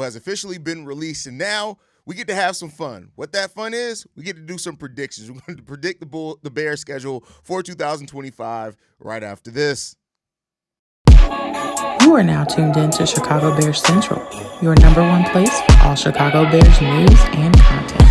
has officially been released, and now we get to have some fun. What that fun is, we get to do some predictions. We're going to predict the Bears schedule for 2025 right after this. You are now tuned in to Chicago Bears Central, your number one place for all Chicago Bears news and content.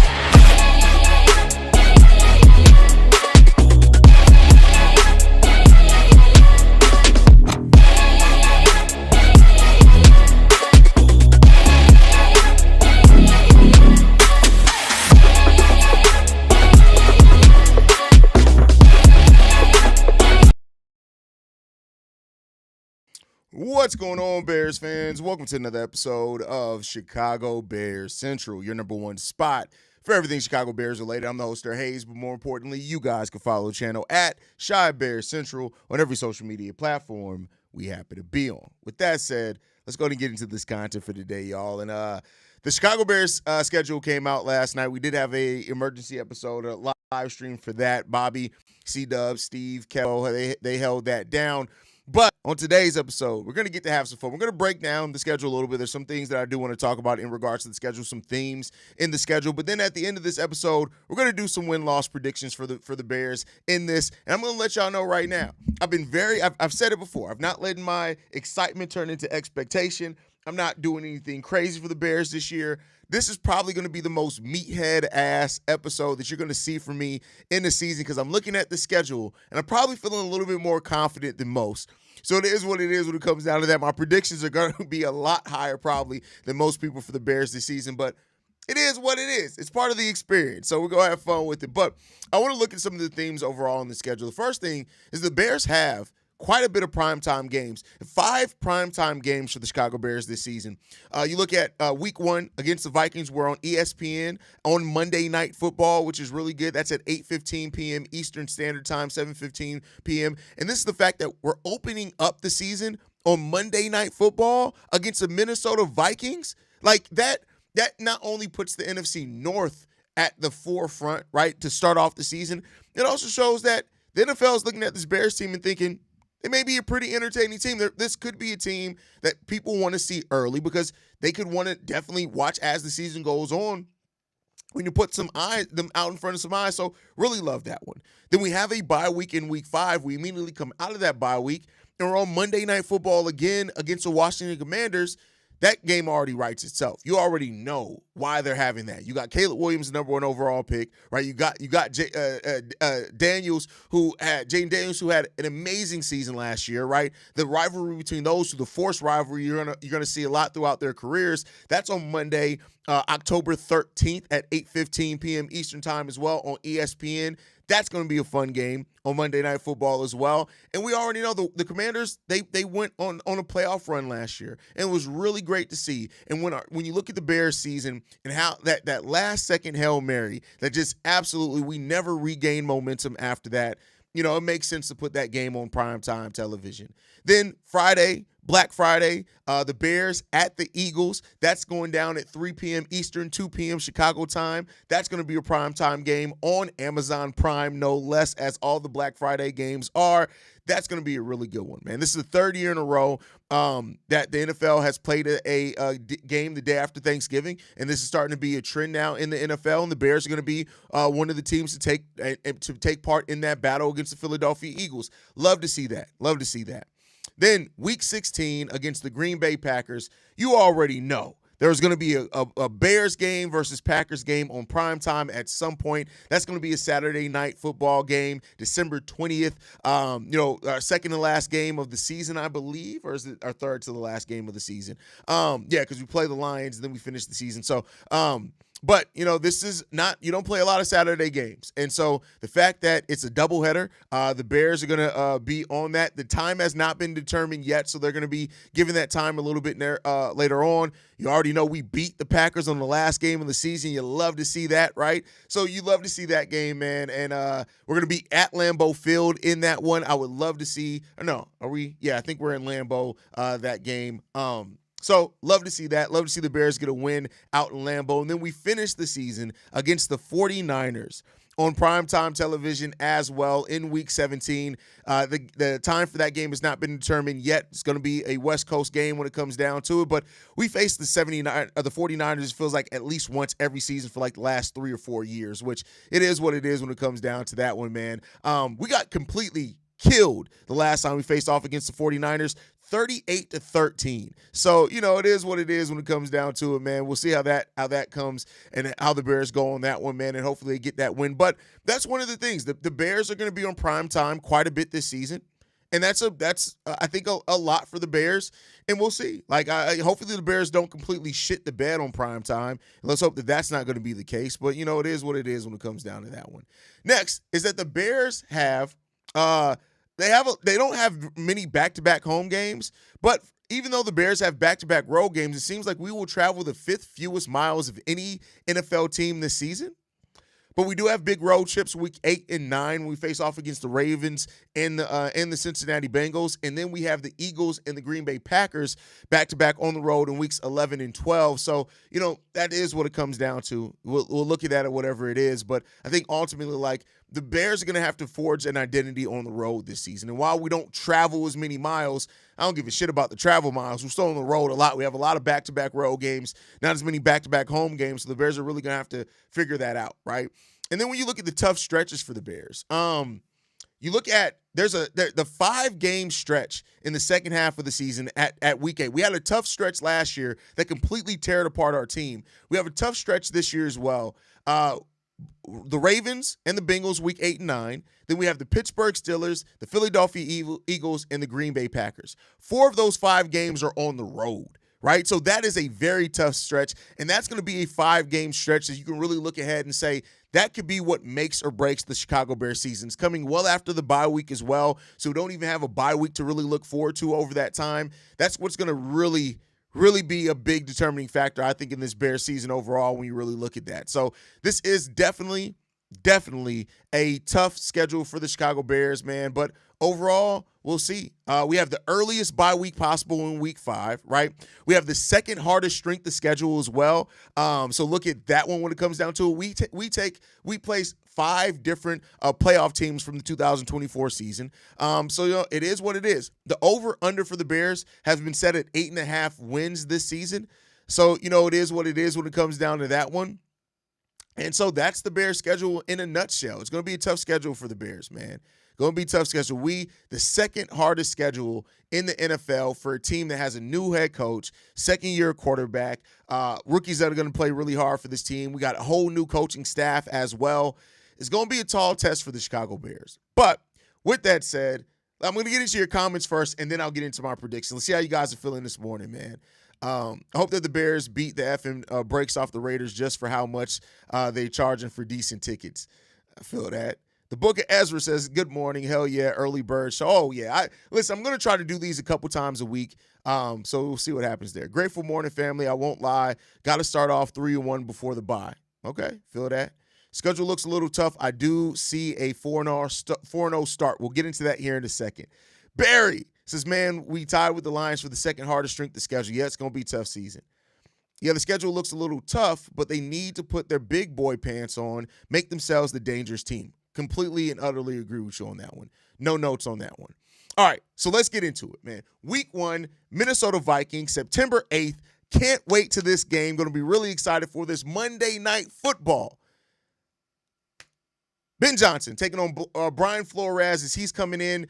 What's going on, Bears fans? Welcome to another episode of Chicago Bears Central, your number one spot for everything Chicago Bears related. I'm the host, Haize, but more importantly, you guys can follow the channel at Chi Bears Central on every social media platform we happen to be on. With that said, let's go ahead and get into this content for today, y'all. And the Chicago Bears schedule came out last night. We did have a emergency episode, a live stream for that. Bobby, C-Dub, Steve, Kevo, they held that down. But on today's episode, we're going to get to have some fun. We're going to break down the schedule a little bit. There's some things that I do want to talk about in regards to the schedule, some themes in the schedule. But then at the end of this episode, we're going to do some win-loss predictions for the Bears in this. And I'm going to let y'all know right now, I've said it before. I've not letting my excitement turn into expectation. I'm not doing anything crazy for the Bears this year. This is probably going to be the most meathead-ass episode that you're going to see from me in the season because I'm looking at the schedule, and I'm probably feeling a little bit more confident than most. So it is what it is when it comes down to that. My predictions are going to be a lot higher probably than most people for the Bears this season, but it is what it is. It's part of the experience, so we're going to have fun with it. But I want to look at some of the themes overall in the schedule. The first thing is the Bears have quite a bit of primetime games. 5 primetime games for the Chicago Bears this season. You look at week 1 against the Vikings. We're on ESPN on Monday Night Football, which is really good. That's at 8:15 p.m. Eastern Standard Time, 7:15 p.m. And this is the fact that we're opening up the season on Monday Night Football against the Minnesota Vikings. Like that not only puts the NFC North at the forefront, right, to start off the season, it also shows that the NFL is looking at this Bears team and thinking, it may be a pretty entertaining team. This could be a team that people want to see early because they could want to definitely watch as the season goes on when you put them out in front of some eyes. So really love that one. Then we have a bye week in week 5. We immediately come out of that bye week, and we're on Monday Night Football again against the Washington Commanders. That game already writes itself. You already know why they're having that. You got Caleb Williams, the number 1 overall pick, right? You got Jaden Daniels, who had an amazing season last year, right? The rivalry between those two, the forced rivalry, you're gonna see a lot throughout their careers. That's on Monday, October 13th at 8:15 p.m. Eastern Time as well on ESPN. That's going to be a fun game on Monday Night Football as well. And we already know the Commanders, they went on a playoff run last year, and it was really great to see. And when you look at the Bears season and how that last second Hail Mary, that just absolutely, we never regained momentum after that. You know, it makes sense to put that game on primetime television. Then Friday, Black Friday, the Bears at the Eagles. That's going down at 3 p.m. Eastern, 2 p.m. Chicago time. That's going to be a primetime game on Amazon Prime, no less, as all the Black Friday games are. That's going to be a really good one, man. This is the 3rd year in a row that the NFL has played a game the day after Thanksgiving, and this is starting to be a trend now in the NFL, and the Bears are going to be one of the teams to take part in that battle against the Philadelphia Eagles. Love to see that. Love to see that. Then week 16 against the Green Bay Packers, you already know there's going to be a Bears game versus Packers game on primetime at some point. That's going to be a Saturday night football game, December 20th. Our second to last game of the season, I believe, or is it our third to the last game of the season? Because we play the Lions and then we finish the season. So, but, this is not – you don't play a lot of Saturday games. And so the fact that it's a doubleheader, the Bears are going to be on that. The time has not been determined yet, so they're going to be giving that time a little bit later on. You already know we beat the Packers on the last game of the season. You love to see that, right? So you love to see that game, man. And we're going to be at Lambeau Field in that one. I would love to see – no, are we – yeah, I think we're in Lambeau that game. So love to see that. Love to see the Bears get a win out in Lambeau. And then we finish the season against the 49ers on primetime television as well in Week 17. The time for that game has not been determined yet. It's going to be a West Coast game when it comes down to it, but we face the 49ers, it feels like at least once every season for like the last 3 or 4 years, which it is what it is when it comes down to that one, man. We got completely killed the last time we faced off against the 49ers, 38-13. So, it is what it is when it comes down to it, man. We'll see how that comes and how the Bears go on that one, man, and hopefully they get that win. But that's one of the things. The Bears are going to be on prime time quite a bit this season. And that's I think a lot for the Bears, and we'll see. Like, hopefully the Bears don't completely shit the bed on prime time. Let's hope that that's not going to be the case. But it is what it is when it comes down to that one. Next is that the Bears have they don't have many back-to-back home games, but even though the Bears have back-to-back road games, it seems like we will travel the 5th fewest miles of any NFL team this season. But we do have big road trips week 8 and 9 when we face off against the Ravens and the Cincinnati Bengals. And then we have the Eagles and the Green Bay Packers back-to-back on the road in weeks 11 and 12. So, that is what it comes down to. We'll look at that at whatever it is. But I think ultimately, like, the Bears are going to have to forge an identity on the road this season. And while we don't travel as many miles, I don't give a shit about the travel miles. We're still on the road a lot. We have a lot of back-to-back road games, not as many back-to-back home games. So the Bears are really going to have to figure that out, right? And then when you look at the tough stretches for the Bears, you look at the 5-game stretch in the second half of the season at week 8. We had a tough stretch last year that completely teared apart our team. We have a tough stretch this year as well. The Ravens and the Bengals week 8 and 9. Then we have the Pittsburgh Steelers, the Philadelphia Eagles, and the Green Bay Packers. 4 of those 5 games are on the road, right? So that is a very tough stretch, and that's going to be a 5-game stretch that you can really look ahead and say that could be what makes or breaks the Chicago Bears season. It's coming well after the bye week as well, so we don't even have a bye week to really look forward to over that time. That's what's going to really be a big determining factor, I think, in this Bears season overall when you really look at that. So this is definitely a tough schedule for the Chicago Bears, man. But overall, we'll see. We have the earliest bye week possible in week 5, right? We have the second hardest strength of schedule as well. So look at that one when it comes down to it. We place 5 different playoff teams from the 2024 season. So it is what it is. The over-under for the Bears has been set at 8.5 wins this season. So, it is what it is when it comes down to that one. And so that's the Bears schedule in a nutshell. It's going to be a tough schedule for the Bears, man. Going to be a tough schedule. The second hardest schedule in the NFL for a team that has a new head coach, second-year quarterback, rookies that are going to play really hard for this team. We got a whole new coaching staff as well. It's going to be a tall test for the Chicago Bears. But with that said, I'm going to get into your comments first, and then I'll get into my prediction. Let's see how you guys are feeling this morning, man. I hope that the Bears beat the effing breaks off the Raiders just for how much they charging for decent tickets. I feel that. The Book of Ezra says, good morning. Hell yeah, early bird show. Oh, yeah. Listen, I'm going to try to do these a couple times a week, so we'll see what happens there. Grateful morning, family. I won't lie. Got to start off 3-1 before the bye. Okay, feel that. Schedule looks a little tough. I do see a 4-0 start. We'll get into that here in a second. Barry says, man, we tied with the Lions for the second hardest strength of schedule. Yeah, it's going to be a tough season. Yeah, the schedule looks a little tough, but they need to put their big boy pants on, make themselves the dangerous team. Completely and utterly agree with you on that one. No notes on that one. All right, so let's get into it, man. Week 1, Minnesota Vikings, September 8th. Can't wait to this game. Going to be really excited for this Monday Night Football. Ben Johnson taking on Brian Flores as he's coming in.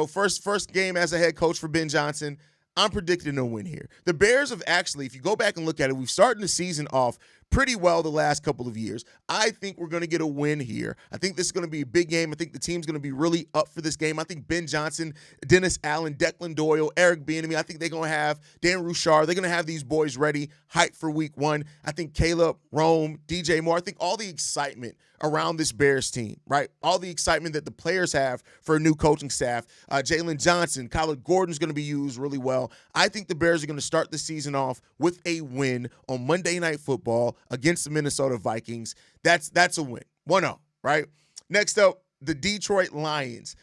First game as a head coach for Ben Johnson. I'm predicting a win here. The Bears have actually, if you go back and look at it, we've started the season off pretty well the last couple of years. I think we're going to get a win here. I think this is going to be a big game. I think the team's going to be really up for this game. I think Ben Johnson, Dennis Allen, Declan Doyle, Eric Bieniemy, I think they're going to have Dan Rouchard. They're going to have these boys ready, hyped for week 1. I think Caleb, Rome, DJ Moore, I think all the excitement around this Bears team, right? All the excitement that the players have for a new coaching staff. Jalen Johnson, Kyler Gordon's going to be used really well. I think the Bears are going to start the season off with a win on Monday Night Football against the Minnesota Vikings. That's a win. 1-0, right? Next up, the Detroit Lions.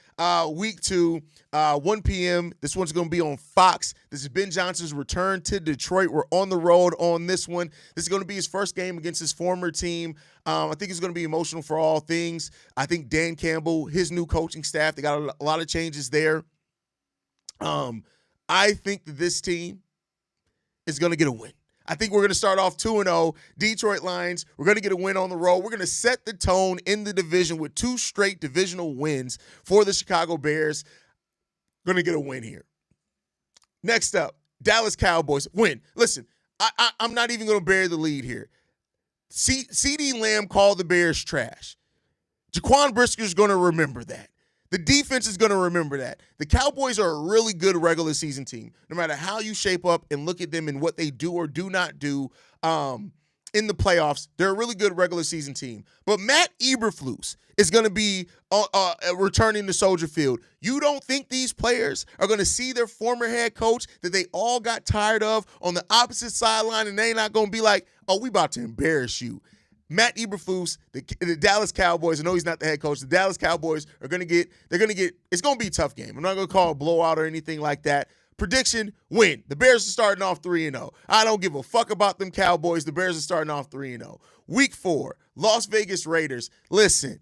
Week 2, 1 p.m. This one's going to be on Fox. This is Ben Johnson's return to Detroit. We're on the road on this one. This is going to be his first game against his former team. I think it's going to be emotional for all things. I think Dan Campbell, his new coaching staff, they got a lot of changes there. I think that this team is going to get a win. I think we're going to start off 2-0. Detroit Lions, we're going to get a win on the road. We're going to set the tone in the division with 2 straight divisional wins for the Chicago Bears. Going to get a win here. Next up, Dallas Cowboys, win. Listen, I'm not even going to bury the lead here. CeeDee Lamb called the Bears trash. Jaquan Brisker's going to remember that. The defense is going to remember that. The Cowboys are a really good regular season team. No matter how you shape up and look at them and what they do or do not do in the playoffs, they're a really good regular season team. But Matt Eberflus is going to be returning to Soldier Field. You don't think these players are going to see their former head coach that they all got tired of on the opposite sideline, and they're not going to be like, oh, we about to embarrass you. Matt Eberflus, the Dallas Cowboys, I know he's not the head coach. The Dallas Cowboys it's going to be a tough game. I'm not going to call it a blowout or anything like that. Prediction, win. The Bears are starting off 3-0. I don't give a fuck about them Cowboys. The Bears are starting off 3-0. Week 4, Las Vegas Raiders. Listen,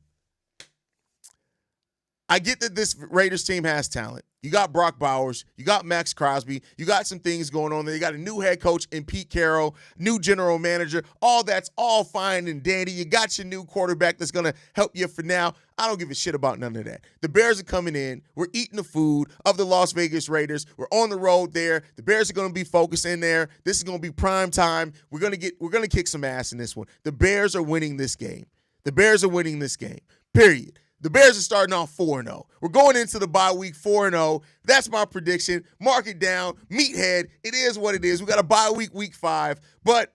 I get that this Raiders team has talent. You got Brock Bowers. You got Max Crosby. You got some things going on there. You got a new head coach in Pete Carroll, new general manager. All that's all fine and dandy. You got your new quarterback that's going to help you for now. I don't give a shit about none of that. The Bears are coming in. We're eating the food of the Las Vegas Raiders. We're on the road there. The Bears are going to be focused in there. This is going to be prime time. We're going to kick some ass in this one. The Bears are winning this game. The Bears are winning this game. Period. The Bears are starting off 4-0. We're going into the bye week 4-0. That's my prediction. Mark it down. Meathead. It is what it is. We got a bye week 5. But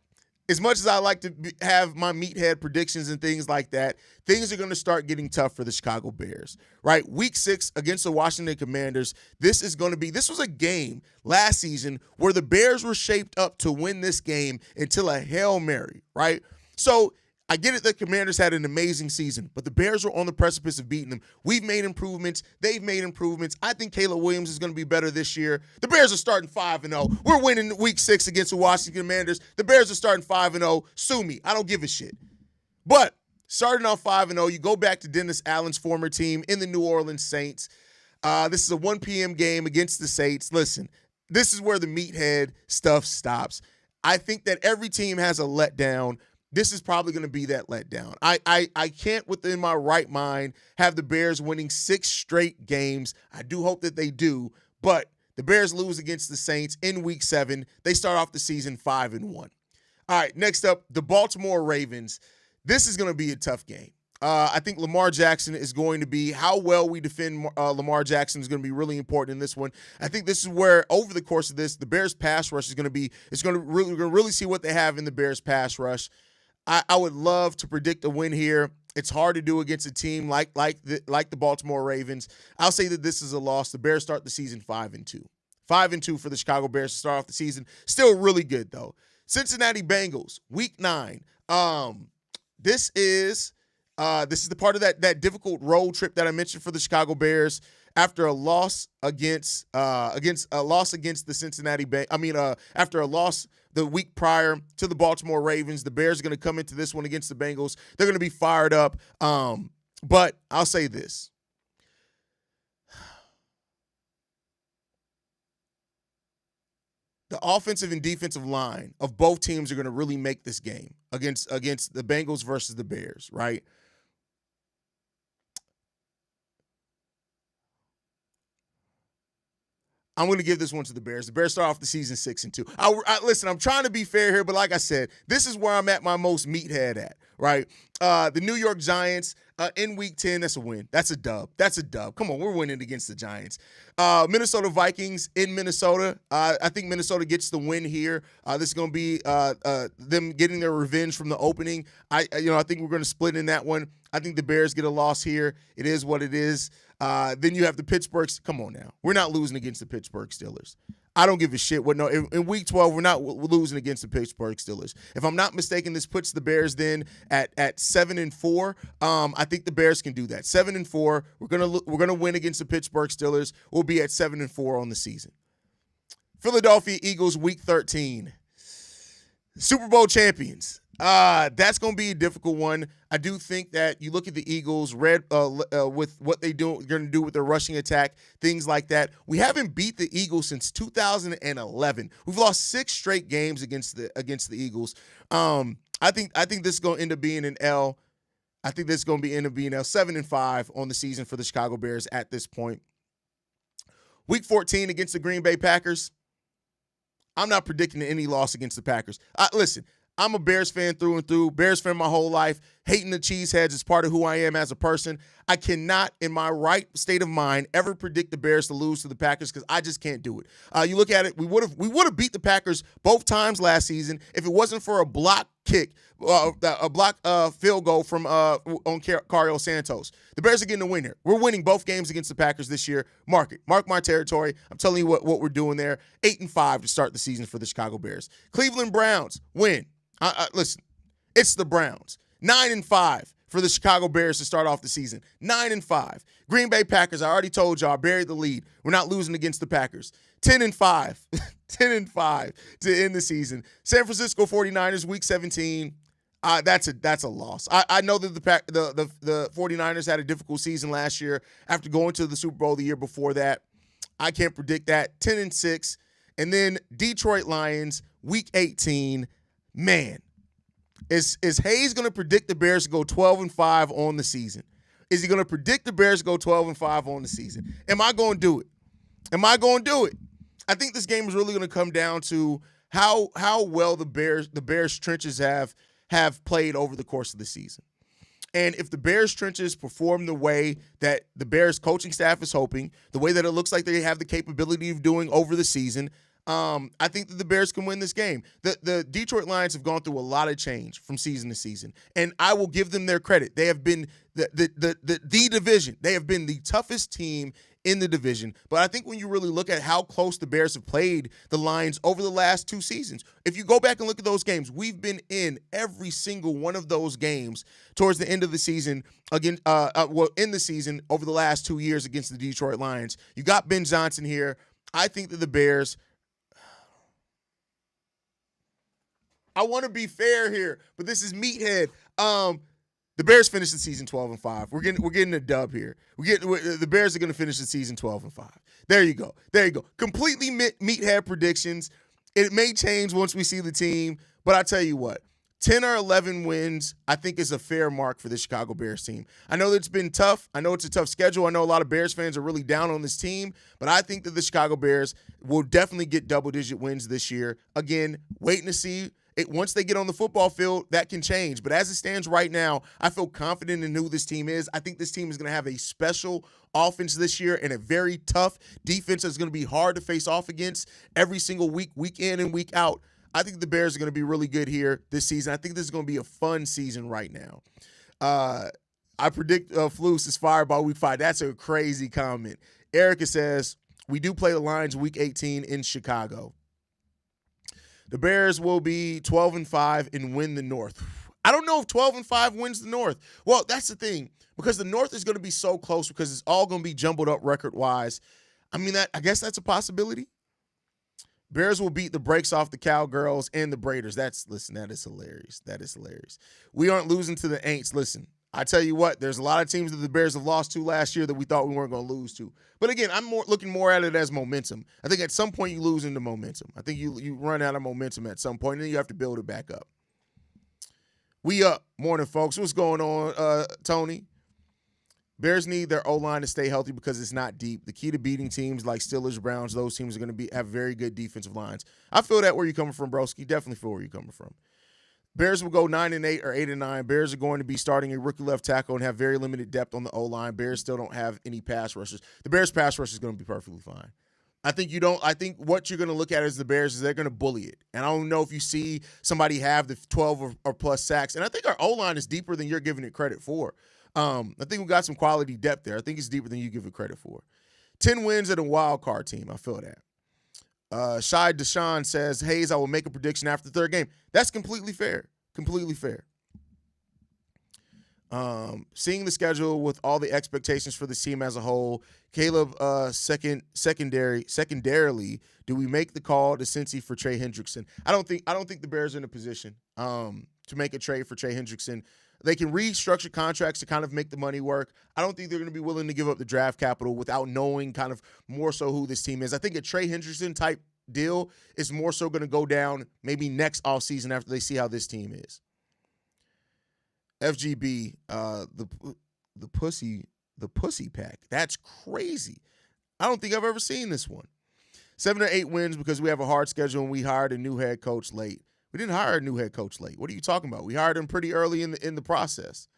as much as I like to have my meathead predictions and things like that, things are going to start getting tough for the Chicago Bears, right? Week 6 against the Washington Commanders. This was a game last season where the Bears were shaped up to win this game until a Hail Mary, right? So I get it that Commanders had an amazing season, but the Bears were on the precipice of beating them. We've made improvements. They've made improvements. I think Caleb Williams is going to be better this year. The Bears are starting 5-0. We're winning week 6 against the Washington Commanders. The Bears are starting 5-0. Sue me. I don't give a shit. But starting off 5-0, you go back to Dennis Allen's former team in the New Orleans Saints. This is a 1 p.m. game against the Saints. Listen, this is where the meathead stuff stops. I think that every team has a letdown. This is probably going to be that letdown. I can't within my right mind have the Bears winning 6 straight games. I do hope that they do, but the Bears lose against the Saints in week 7. They start off the season 5-1. All right, next up, the Baltimore Ravens. This is going to be a tough game. I think Lamar Jackson is going to be, how well we defend Lamar Jackson is going to be really important in this one. I think this is where, over the course of this, the Bears pass rush we're going to really see what they have in the Bears pass rush. I would love to predict a win here. It's hard to do against a team like the Baltimore Ravens. I'll say that this is a loss. The Bears start the season 5-2. 5-2 for the Chicago Bears to start off the season. Still really good, though. Cincinnati Bengals, week 9. This is the part of that difficult road trip that I mentioned for the Chicago Bears after a loss against the Cincinnati Bengals. After a loss the week prior to the Baltimore Ravens, the Bears are going to come into this one against the Bengals. They're going to be fired up. But I'll say this. The offensive and defensive line of both teams are going to really make this game against the Bengals versus the Bears, right? I'm going to give this one to the Bears. The Bears start off the season 6-2. Listen, I'm trying to be fair here, but like I said, this is where I'm at my most meathead at, right? The New York Giants in week 10, that's a win. That's a dub. Come on, we're winning against the Giants. Minnesota Vikings in Minnesota. I think Minnesota gets the win here. This is going to be them getting their revenge from the opening. I think we're going to split in that one. I think the Bears get a loss here. It is what it is. Then you have the Pittsburgh. Come on now. We're not losing against the Pittsburgh Steelers. I don't give a shit. In week 12, we're losing against the Pittsburgh Steelers. If I'm not mistaken, this puts the Bears then at 7-4. I think the Bears can do that. 7-4. We're gonna win against the Pittsburgh Steelers. We'll be at 7-4 on the season. Philadelphia Eagles, week 13. Super Bowl champions. That's going to be a difficult one. I do think that you look at the Eagles with what they're going to do with their rushing attack, things like that. We haven't beat the Eagles since 2011. We've lost 6 straight games against the Eagles. I think this is going to end up being an L. I think this is going to end up being L. 7-5 on the season for the Chicago Bears at this point. Week 14 against the Green Bay Packers. I'm not predicting any loss against the Packers. Listen, I'm a Bears fan through and through, Bears fan my whole life. Hating the Cheeseheads is part of who I am as a person. I cannot, in my right state of mind, ever predict the Bears to lose to the Packers because I just can't do it. You look at it, we would have beat the Packers both times last season if it wasn't for a block kick, a block field goal from on Cario Santos. The Bears are getting a win here. We're winning both games against the Packers this year. Mark it. Mark my territory. I'm telling you what we're doing there. 8-5 to start the season for the Chicago Bears. Cleveland Browns win. Listen, it's the Browns. 9-5 for the Chicago Bears to start off the season. 9-5. Green Bay Packers, I already told y'all, buried the lead. We're not losing against the Packers. 10-5. 10-5 to end the season. San Francisco 49ers, week 17. That's a loss. I know that the 49ers had a difficult season last year after going to the Super Bowl the year before that. I can't predict that. 10-6. And then Detroit Lions, week 18. Man, is Haize going to predict the Bears to go 12-5 on the season? Is he going to predict the Bears to go 12-5 on the season? Am I going to do it? Am I going to do it? I think this game is really going to come down to how well the Bears trenches have played over the course of the season. And if the Bears trenches perform the way that the Bears coaching staff is hoping, the way that it looks like they have the capability of doing over the season, I think that the Bears can win this game. The Detroit Lions have gone through a lot of change from season to season, and I will give them their credit. They have been the division. They have been the toughest team in the division. But I think when you really look at how close the Bears have played the Lions over the last 2 seasons, if you go back and look at those games, we've been in every single one of those games towards the end of the season, in the season over the last 2 years against the Detroit Lions. You got Ben Johnson here. I think that the Bears, I want to be fair here, but this is meathead. The Bears finished the season 12-5. We're getting a dub here. The Bears are going to finish the season 12-5. There you go. Completely meathead predictions. It may change once we see the team, but I tell you what, 10 or 11 wins, I think, is a fair mark for the Chicago Bears team. I know that it's been tough. I know it's a tough schedule. I know a lot of Bears fans are really down on this team, but I think that the Chicago Bears will definitely get double-digit wins this year. Again, waiting to see. Once they get on the football field, that can change. But as it stands right now, I feel confident in who this team is. I think this team is going to have a special offense this year and a very tough defense that's going to be hard to face off against every single week, week in and week out. I think the Bears are going to be really good here this season. I think this is going to be a fun season right now. I predict Flus is fired by week 5. That's a crazy comment. Erica says, we do play the Lions week 18 in Chicago. The Bears will be 12-5 and win the North. I don't know if 12-5 wins the North. Well, that's the thing, because the North is going to be so close because it's all going to be jumbled up record-wise. I mean, I guess that's a possibility. Bears will beat the brakes off the Cowgirls and the Braiders. That is hilarious. That is hilarious. We aren't losing to the Aints. Listen, I tell you what, there's a lot of teams that the Bears have lost to last year that we thought we weren't going to lose to. But again, I'm looking more at it as momentum. I think at some point you lose into momentum. I think you run out of momentum at some point, and then you have to build it back up. We up. Morning, folks. What's going on, Tony? Bears need their O-line to stay healthy because it's not deep. The key to beating teams like Steelers, Browns, those teams are going to have very good defensive lines. I feel that where you're coming from, broski. Definitely feel where you're coming from. Bears will go 9-8 or 8-9. Bears are going to be starting a rookie left tackle and have very limited depth on the O-line. Bears still don't have any pass rushers. The Bears pass rush is going to be perfectly fine. I think what you're going to look at as the Bears is they're going to bully it. And I don't know if you see somebody have the 12 or plus sacks. And I think our O-line is deeper than you're giving it credit for. I think we got some quality depth there. I think it's deeper than you give it credit for. 10 wins at a wild card team. I feel that. Shy Deshaun says, Haize, I will make a prediction after the third game. That's completely fair. Completely fair. Seeing the schedule with all the expectations for the team as a whole, Caleb, secondarily, do we make the call to Cincy for Trey Hendrickson? I don't think the Bears are in a position to make a trade for Trey Hendrickson. They can restructure contracts to kind of make the money work. I don't think they're going to be willing to give up the draft capital without knowing kind of more so who this team is. I think a Trey Hendrickson type deal is more so going to go down maybe next offseason after they see how this team is. FGB, the pussy pack. That's crazy. I don't think I've ever seen this one. 7 or 8 wins because we have a hard schedule and we hired a new head coach late. We didn't hire a new head coach late. What are you talking about? We hired him pretty early in the process.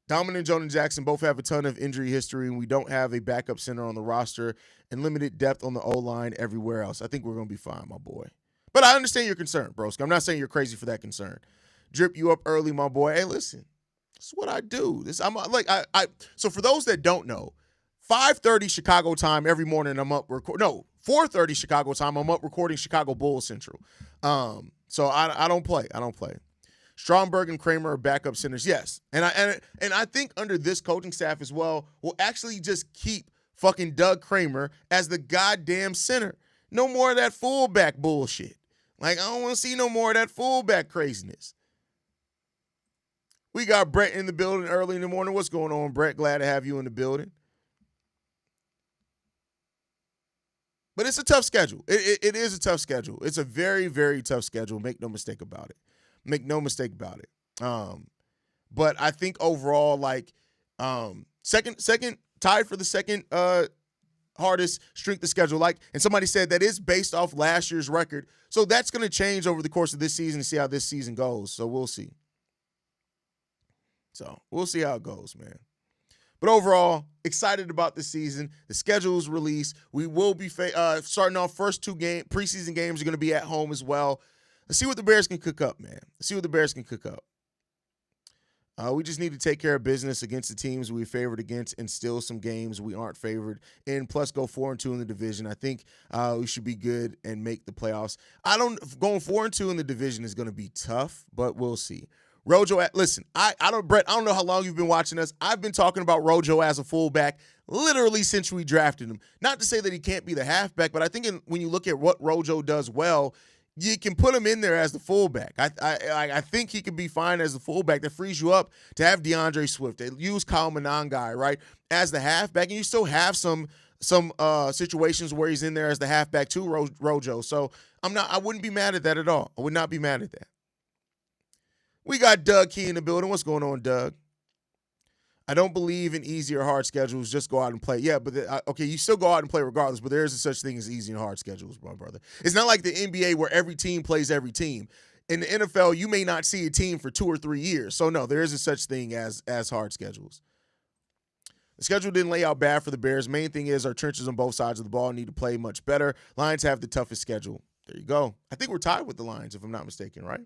Dominic Jones and Jackson both have a ton of injury history, and we don't have a backup center on the roster and limited depth on the O-line everywhere else. I think we're going to be fine, my boy. But I understand your concern, broski. I'm not saying you're crazy for that concern. Drip you up early, my boy. Hey, listen, this is what I do. So for those that don't know, 5:30 Chicago time every morning I'm up 4:30 Chicago time I'm up recording Chicago Bulls Central. So I don't play. Stromberg and Kramer are backup centers, yes. And I think under this coaching staff as well, we'll actually just keep fucking Doug Kramer as the goddamn center. No more of that fullback bullshit. Like, I don't want to see no more of that fullback craziness. We got Brett in the building early in the morning. What's going on, Brett? Glad to have you in the building. But it's a tough schedule. It is a tough schedule. It's a very, very tough schedule. Make no mistake about it. But I think overall, second tied for the second hardest strength of schedule. And somebody said that is based off last year's record. So that's going to change over the course of this season to see how this season goes. So we'll see. How it goes, man. But overall, excited about the season. The schedule is released. We will be starting off first 2 preseason games are going to be at home as well. Let's see what the Bears can cook up, man. We just need to take care of business against the teams we favored against and still some games we aren't favored in, plus go 4-2 in the division. I think we should be good and make the playoffs. Going 4-2 in the division is going to be tough, but we'll see. Rojo, listen, Brett, I don't know how long you've been watching us. I've been talking about Rojo as a fullback literally since we drafted him. Not to say that he can't be the halfback, but I think when you look at what Rojo does well, you can put him in there as the fullback. I think he could be fine as the fullback. That frees you up to have DeAndre Swift. They use Kyle Monangai, right, as the halfback, and you still have some situations where he's in there as the halfback too, Rojo. So I wouldn't be mad at that at all. I would not be mad at that. We got Doug Key in the building. What's going on, Doug? I don't believe in easy or hard schedules. Just go out and play. Yeah, but okay, you still go out and play regardless, but there is a such thing as easy and hard schedules, my brother. It's not like the NBA where every team plays every team. In the NFL, you may not see a team for 2 or 3 years. So, no, there is a such thing as hard schedules. The schedule didn't lay out bad for the Bears. Main thing is our trenches on both sides of the ball need to play much better. Lions have the toughest schedule. There you go. I think we're tied with the Lions, if I'm not mistaken, right?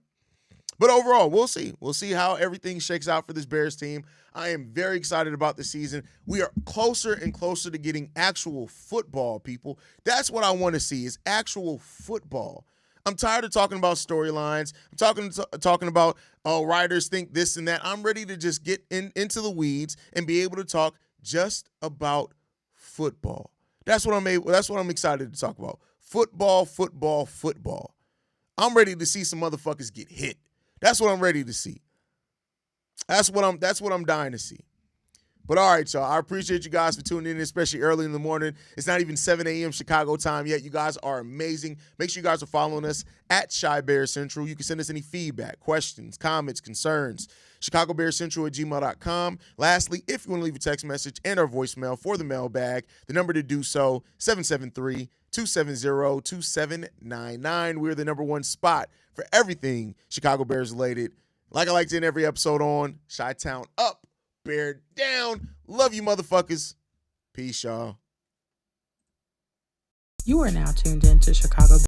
But overall, we'll see. We'll see how everything shakes out for this Bears team. I am very excited about the season. We are closer and closer to getting actual football, people. That's what I want to see is actual football. I'm tired of talking about storylines. I'm talking about, writers think this and that. I'm ready to just get into the weeds and be able to talk just about football. That's what I'm excited to talk about. Football. I'm ready to see some motherfuckers get hit. That's what I'm ready to see. That's what I'm dying to see. But all right, y'all. I appreciate you guys for tuning in, especially early in the morning. It's not even 7 a.m. Chicago time yet. You guys are amazing. Make sure you guys are following us at Shy Bear Central. You can send us any feedback, questions, comments, concerns. ChicagoBearsCentral@gmail.com. Lastly, if you want to leave a text message and our voicemail for the mailbag, the number to do so, 773-270-2799. We're the number one spot for everything Chicago Bears related. Like I like to end every episode on, Chi-Town up, Bear down. Love you, motherfuckers. Peace, y'all. You are now tuned in to Chicago